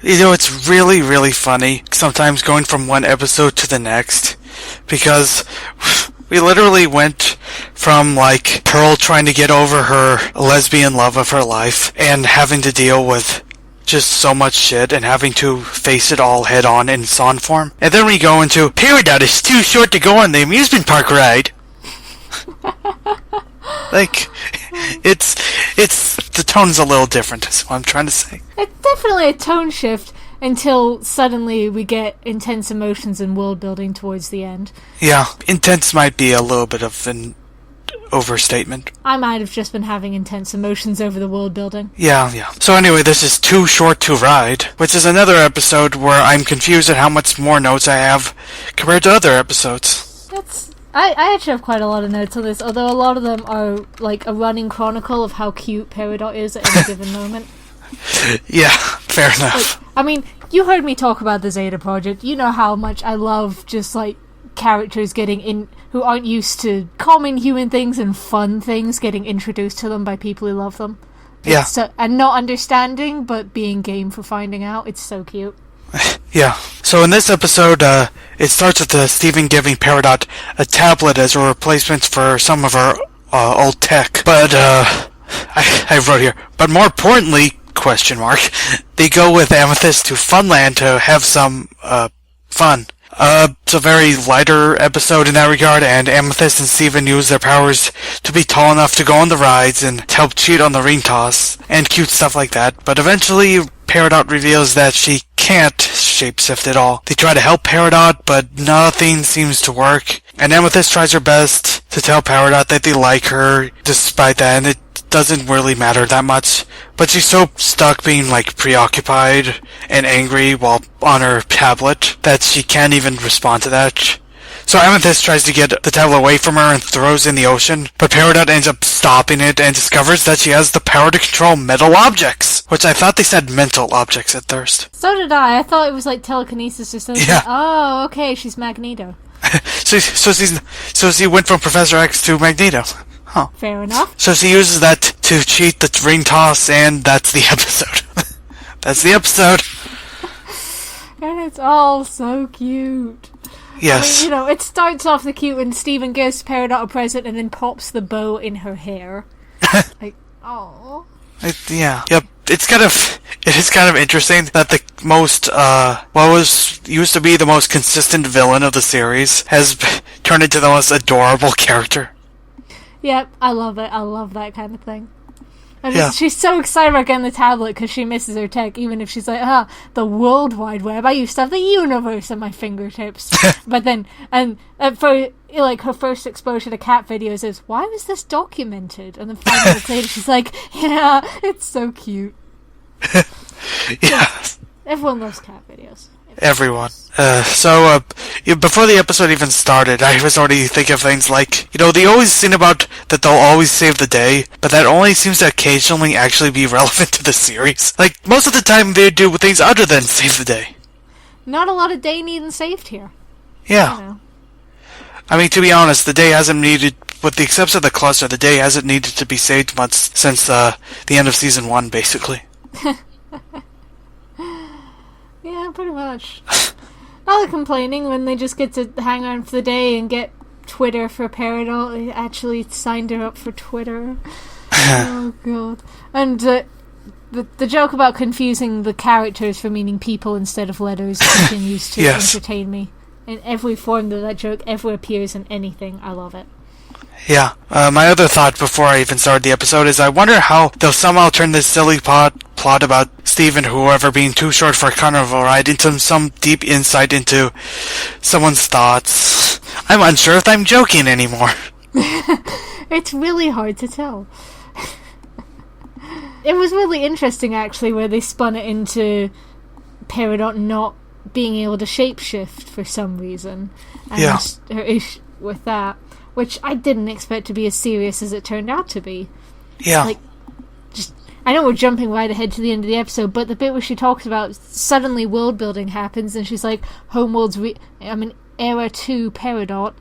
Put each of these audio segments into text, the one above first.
It's really, really funny sometimes going from one episode to the next, because we literally went from, like, Pearl trying to get over her lesbian love of her life and having to deal with just so much shit and having to face it all head on in song form. And then we go into, Peridot is too short to go on the amusement park ride. Like, it's the tone's a little different, is what I'm trying to say. It's definitely a tone shift until suddenly we get intense emotions and world building towards the end. Yeah, intense might be a little bit of an overstatement. I might have just been having intense emotions over the world building. Yeah. So anyway, this is Too Short to Ride, which is another episode where I'm confused at how much more notes I have compared to other episodes. I actually have quite a lot of notes on this, although a lot of them are like a running chronicle of how cute Peridot is at any given moment. Yeah, fair enough. Like, I mean, you heard me talk about the Zeta Project. You know how much I love just, like, characters getting in who aren't used to common human things and fun things getting introduced to them by people who love them. Yeah. And not understanding, but being game for finding out. It's so cute. Yeah. So in this episode, it starts with Steven giving Peridot a tablet as a replacement for some of her old tech. But, I wrote here, but more importantly, question mark, they go with Amethyst to Funland to have some, fun. It's a very lighter episode in that regard, and Amethyst and Steven use their powers to be tall enough to go on the rides and to help cheat on the ring toss, and cute stuff like that. But eventually, Peridot reveals that she can't shapeshift at all. They try to help Peridot, but nothing seems to work. And Amethyst tries her best to tell Peridot that they like her, despite that, and it doesn't really matter that much. But she's so stuck being, like, preoccupied and angry while on her tablet that she can't even respond to that. So Amethyst tries to get the tablet away from her and throws in the ocean, but Peridot ends up stopping it and discovers that she has the power to control metal objects, which I thought they said mental objects at first. So did I. I thought it was like telekinesis or something. Yeah. Oh, okay, she's Magneto. so she went from Professor X to Magneto. Huh. Fair enough. So she uses that to cheat the ring toss, and that's the episode. That's the episode. And it's all so cute. Yes. I mean, it starts off the cute when Steven gives Peridot a present and then pops the bow in her hair. Like, oh. Yeah. Yep. It is kind of interesting that the most, used to be the most consistent villain of the series has turned into the most adorable character. Yep, I love it. I love that kind of thing. And yeah. She's so excited about getting the tablet because she misses her tech, even if she's like, the World Wide Web. I used to have the universe at my fingertips. But then, for, like, her first exposure to cat videos is, why was this documented? And then 5 minutes later, she's like, yeah, it's so cute. Yeah. Everyone loves cat videos. Everyone. Before the episode even started, I was already thinking of things like, they always sing about that they'll always save the day, but that only seems to occasionally actually be relevant to the series. Like, most of the time they do things other than save the day. Not a lot of day needing saved here. Yeah. I mean, to be honest, the day hasn't needed, with the exception of the cluster, the day hasn't needed to be saved much since the end of Season 1, basically. Yeah, pretty much. Not complaining when they just get to hang around for the day and get Twitter for Peridot. They actually signed her up for Twitter. Oh, God. And the joke about confusing the characters for meaning people instead of letters continues to entertain me. In every form that joke ever appears in anything, I love it. Yeah. My other thought before I even started the episode is I wonder how they'll somehow turn this silly plot about Steven, whoever, being too short for a carnival ride into some deep insight into someone's thoughts. I'm unsure if I'm joking anymore. It's really hard to tell. It was really interesting, actually, where they spun it into Peridot not being able to shapeshift for some reason. And her issue with that, which I didn't expect to be as serious as it turned out to be. Yeah. Like, I know we're jumping right ahead to the end of the episode, but the bit where she talks about suddenly world building happens, and she's like, Era 2 Peridot,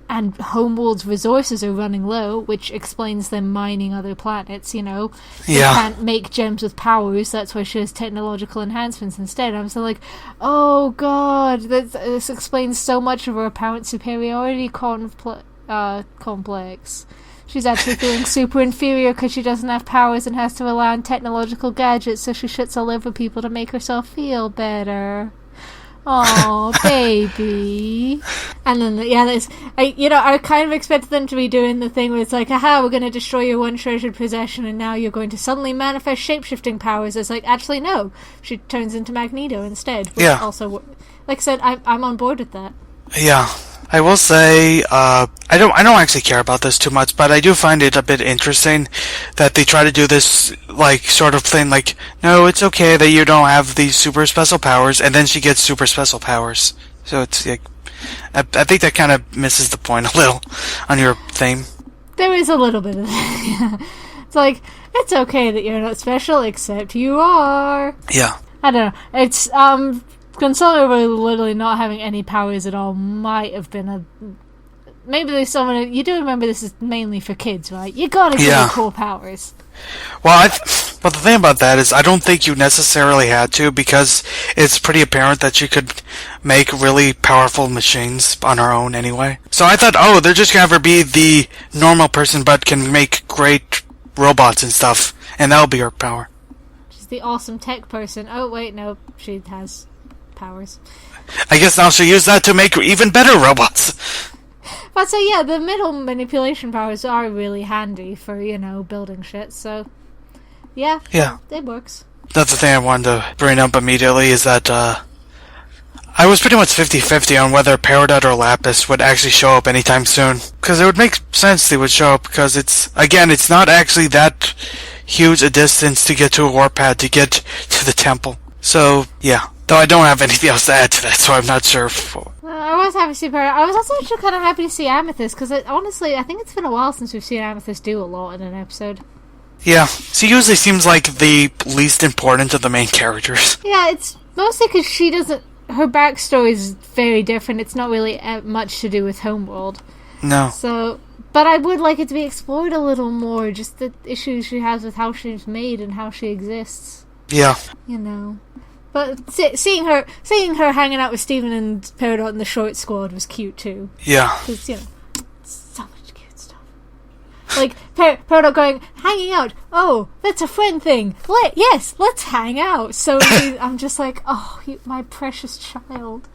and Homeworld's resources are running low, which explains them mining other planets, you know. They can't make gems with powers, that's why she has technological enhancements instead. I'm so like, oh god, this explains so much of her apparent superiority complex. She's actually feeling super inferior because she doesn't have powers and has to rely on technological gadgets, so she shits all over people to make herself feel better. Oh, baby. And then, I kind of expected them to be doing the thing where it's like, haha, we're going to destroy your one treasured possession and now you're going to suddenly manifest shape-shifting powers. It's like, actually, no. She turns into Magneto instead. Which also, like I said, I'm on board with that. Yeah. I will say, I don't actually care about this too much, but I do find it a bit interesting that they try to do this, like, sort of thing, like, no, it's okay that you don't have these super special powers, and then she gets super special powers. So it's, like, I think that kind of misses the point a little on your theme. There is a little bit of that, yeah. It's like, it's okay that you're not special, except you are. Yeah. I don't know. It's, considering literally not having any powers at all might have been maybe there's someone. You do remember this is mainly for kids, right? You gotta get cool powers. Well, but the thing about that is I don't think you necessarily had to, because it's pretty apparent that she could make really powerful machines on her own anyway. So I thought, they're just gonna have her be the normal person but can make great robots and stuff, and that'll be her power. She's the awesome tech person. Oh wait, no, she has powers. I guess now she'll use that to make even better robots. But so yeah, the middle manipulation powers are really handy for, building shit, so yeah, it works. That's the thing I wanted to bring up immediately, is that I was pretty much 50-50 on whether Peridot or Lapis would actually show up anytime soon, because it would make sense they would show up, because it's not actually that huge a distance to get to a warpad to get to the temple. So yeah. Though I don't have anything else to add to that, so I'm not sure. I was happy to see Peridot. I was also actually kind of happy to see Amethyst, because honestly, I think it's been a while since we've seen Amethyst do a lot in an episode. Yeah, she usually seems like the least important of the main characters. Yeah, it's mostly because her backstory is very different. It's not really much to do with Homeworld. No. So, but I would like it to be explored a little more, just the issues she has with how she's made and how she exists. Yeah. But seeing her hanging out with Steven and Peridot in the short squad was cute too. Yeah. Because, so much cute stuff. Like, Peridot going, hanging out, oh, that's a friend thing. Let's hang out. So I'm just like, oh, my precious child.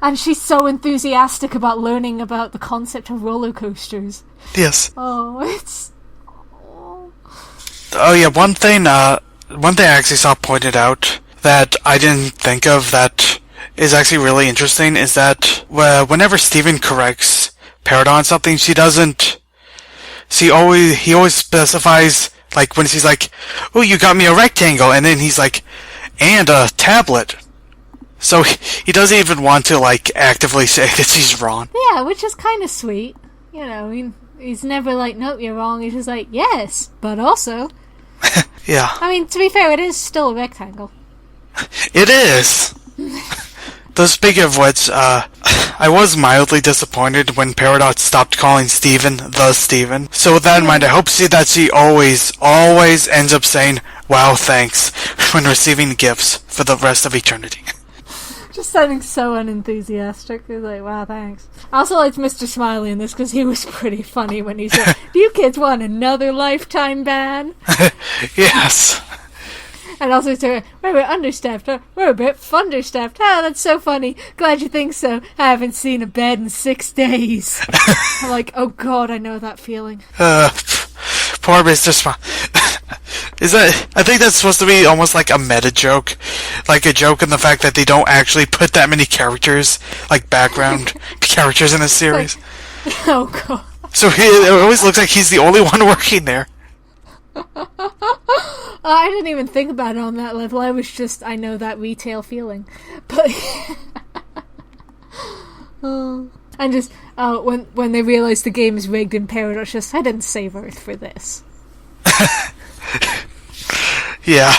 And she's so enthusiastic about learning about the concept of roller coasters. Yes. Oh, it's... Oh yeah, one thing I actually saw pointed out that I didn't think of that is actually really interesting is that whenever Steven corrects Peridot on something, he always specifies, like, when she's like, oh, you got me a rectangle, and then he's like, and a tablet. So he doesn't even want to, like, actively say that she's wrong. Yeah, which is kind of sweet. He's never like, nope, you're wrong. He's just like, yes, but also. Yeah. I mean, to be fair, it is still a rectangle. It is. Though speaking of which, I was mildly disappointed when Peridot stopped calling Steven the Steven. So with that in mind, I hope that she always ends up saying, wow, thanks, when receiving gifts for the rest of eternity. Just sounding so unenthusiastic. He's like, wow, thanks. I also liked Mr. Smiley in this because he was pretty funny when he said, do you kids want another lifetime ban? Yes. And also to we're a bit understaffed, we're a bit funderstaffed. Oh, that's so funny. Glad you think so. I haven't seen a bed in 6 days. I'm like, oh god, I know that feeling. Poor Mr. Smiley. I think that's supposed to be almost like a meta joke. Like a joke in the fact that they don't actually put that many characters, like background characters in a series. Like, oh god. So it always looks like he's the only one working there. I didn't even think about it on that level. I know that retail feeling. But and just when they realize the game is rigged in Peridot, I didn't save Earth for this. Yeah.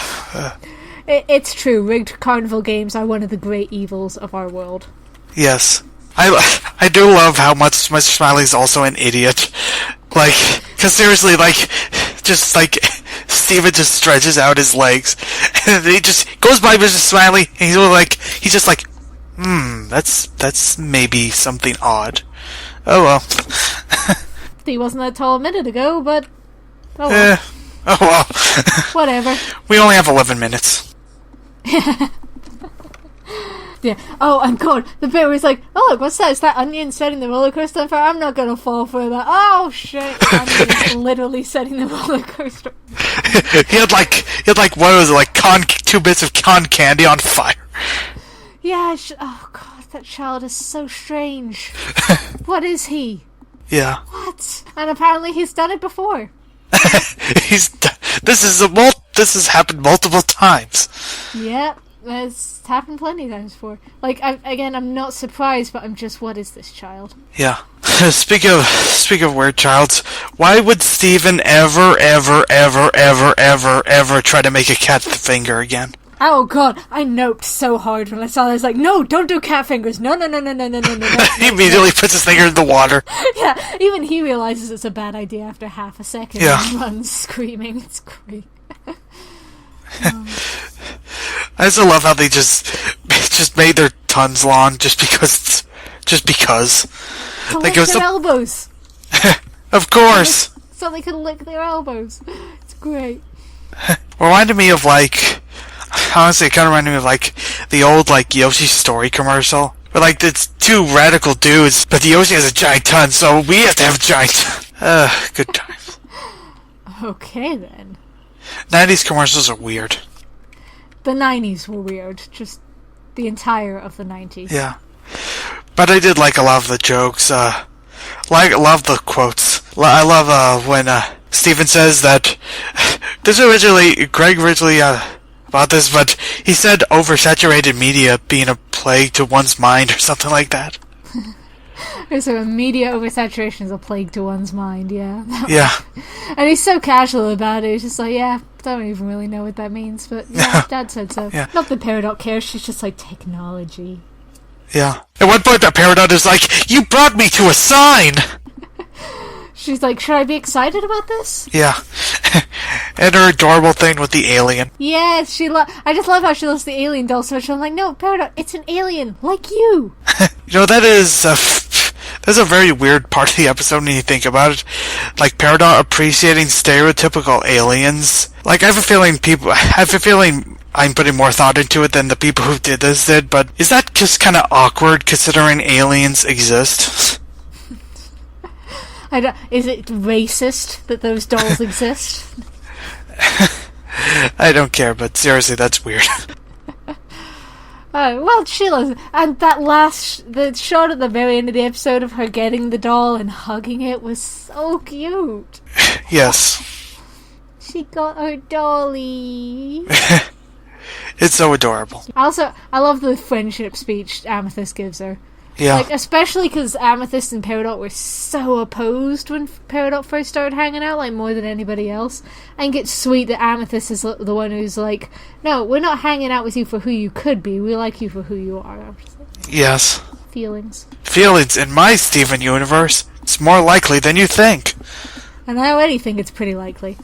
It's true. Rigged carnival games are one of the great evils of our world. Yes. I do love how much Mr. Smiley's also an idiot. Like, cause seriously, like, just like, Steven just stretches out his legs, and he just goes by Mr. Smiley, and he's just like, that's maybe something odd. Oh well. He wasn't that tall a minute ago, but oh well. Oh well. Whatever. We only have 11 minutes. Yeah. Oh, and God, the bit where he's like, "Oh, look, what's that? Is that onion setting the roller coaster on fire? I'm not gonna fall for that." Oh shit! Onion's literally setting the roller coaster. he had like what was it, like 2 bits of cotton candy on fire. Yeah. Oh God, that child is so strange. What is he? Yeah. What? And apparently he's done it before. This has happened multiple times. Yeah. It's happened plenty of times before. Like, I'm not surprised, but I'm just, what is this child? Yeah. Speak of weird childs, why would Steven ever try to make a cat finger again? Oh God, I noped so hard when I saw this. Like, no, don't do cat fingers. No. He immediately puts his finger in the water. Yeah, even he realizes it's a bad idea after half a second. Yeah. And runs screaming. It's great. I also love how they just made their tongues long just because. To Like lick their elbows. Of course. So they could lick their elbows. It's great. Reminded me of like, honestly, it kind of reminded me of like the old like Yoshi story commercial. But like it's 2 radical dudes, but the Yoshi has a giant tongue, so we have to have a giant. Good times. Okay then. 90s commercials are weird. The 90s were weird. Just the entire of the 90s. Yeah. But I did like a lot of the jokes. I love the quotes. I love when Steven says that Greg originally about this, but he said oversaturated media being a plague to one's mind or something like that. So media oversaturation is a plague to one's mind, yeah. Yeah. And he's so casual about it. He's just like, yeah, don't even really know what that means, but yeah, Dad said so. Yeah. Not that Peridot cares, she's just like, technology. Yeah. At one point, that Peridot is like, "You brought me to a sign!" She's like, should I be excited about this? Yeah. And her adorable thing with the alien. Yes, I just love how she loves the alien doll so much. I'm like, no, Peridot, it's an alien, like you. You know, that's a very weird part of the episode when you think about it. Like, Peridot appreciating stereotypical aliens. Like, I have a feeling I'm putting more thought into it than the people who did this did, but is that just kind of awkward considering aliens exist? Is it racist that those dolls exist? I don't care, but seriously, that's weird. Well, Sheila, and the shot at the very end of the episode of her getting the doll and hugging it was so cute. Yes. She got her dolly. It's so adorable. Also, I love the friendship speech Amethyst gives her. Yeah. Like, especially because Amethyst and Peridot were so opposed when Peridot first started hanging out, like, more than anybody else. I think it's sweet that Amethyst is the one who's like, no, we're not hanging out with you for who you could be, we like you for who you are. I'm just like, yes. Feelings. Feelings in my Steven universe, it's more likely than you think. And I already think it's pretty likely.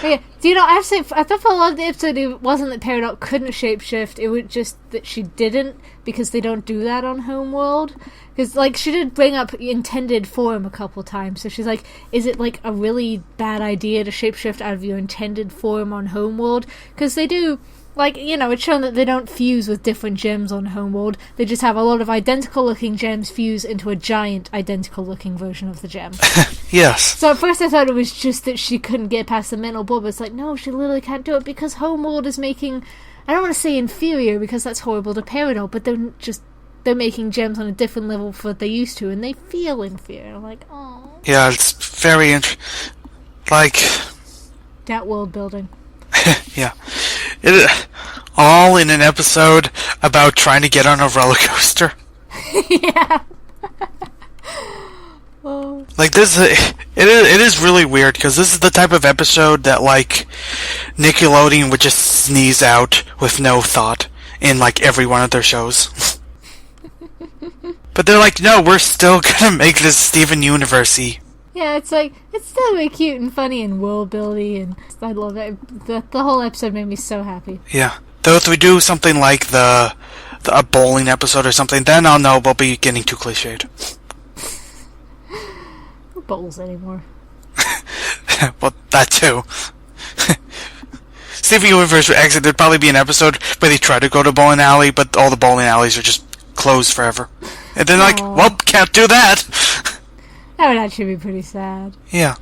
But yeah, do you know, I thought for a lot of the episode it wasn't that Peridot couldn't shapeshift, it was just that she didn't, because they don't do that on Homeworld. Because, like, she did bring up intended form a couple times, so she's like, is it, like, a really bad idea to shapeshift out of your intended form on Homeworld? Because they do, like, you know, it's shown that they don't fuse with different gems on Homeworld, they just have a lot of identical-looking gems fuse into a giant identical-looking version of the gem. Yes. So at first I thought it was just that she couldn't get past the mental bubble. It's like, no, she literally can't do it because Homeworld is making, I don't want to say inferior because that's horrible to Peridot, but they're making gems on a different level from what they used to, and they feel inferior. I'm like, oh. Yeah, it's very like that world building. Yeah. All in an episode about trying to get on a roller coaster. Yeah. Oh. Like this, it is really weird because this is the type of episode that like Nickelodeon would just sneeze out with no thought in like every one of their shows. But they're like, no, we're still gonna make this Steven Universe-y. Yeah, it's like, it's still really cute and funny and world building, and I love it. The whole episode made me so happy. Yeah. Though if we do something like a bowling episode or something, then I'll know we'll be getting too cliched. Who bowls anymore? Well, that too. Steven Universe exit, there'd probably be an episode where they try to go to bowling alley, but all the bowling alleys are just closed forever. And then like, well, can't do that. That would actually be pretty sad. Yeah.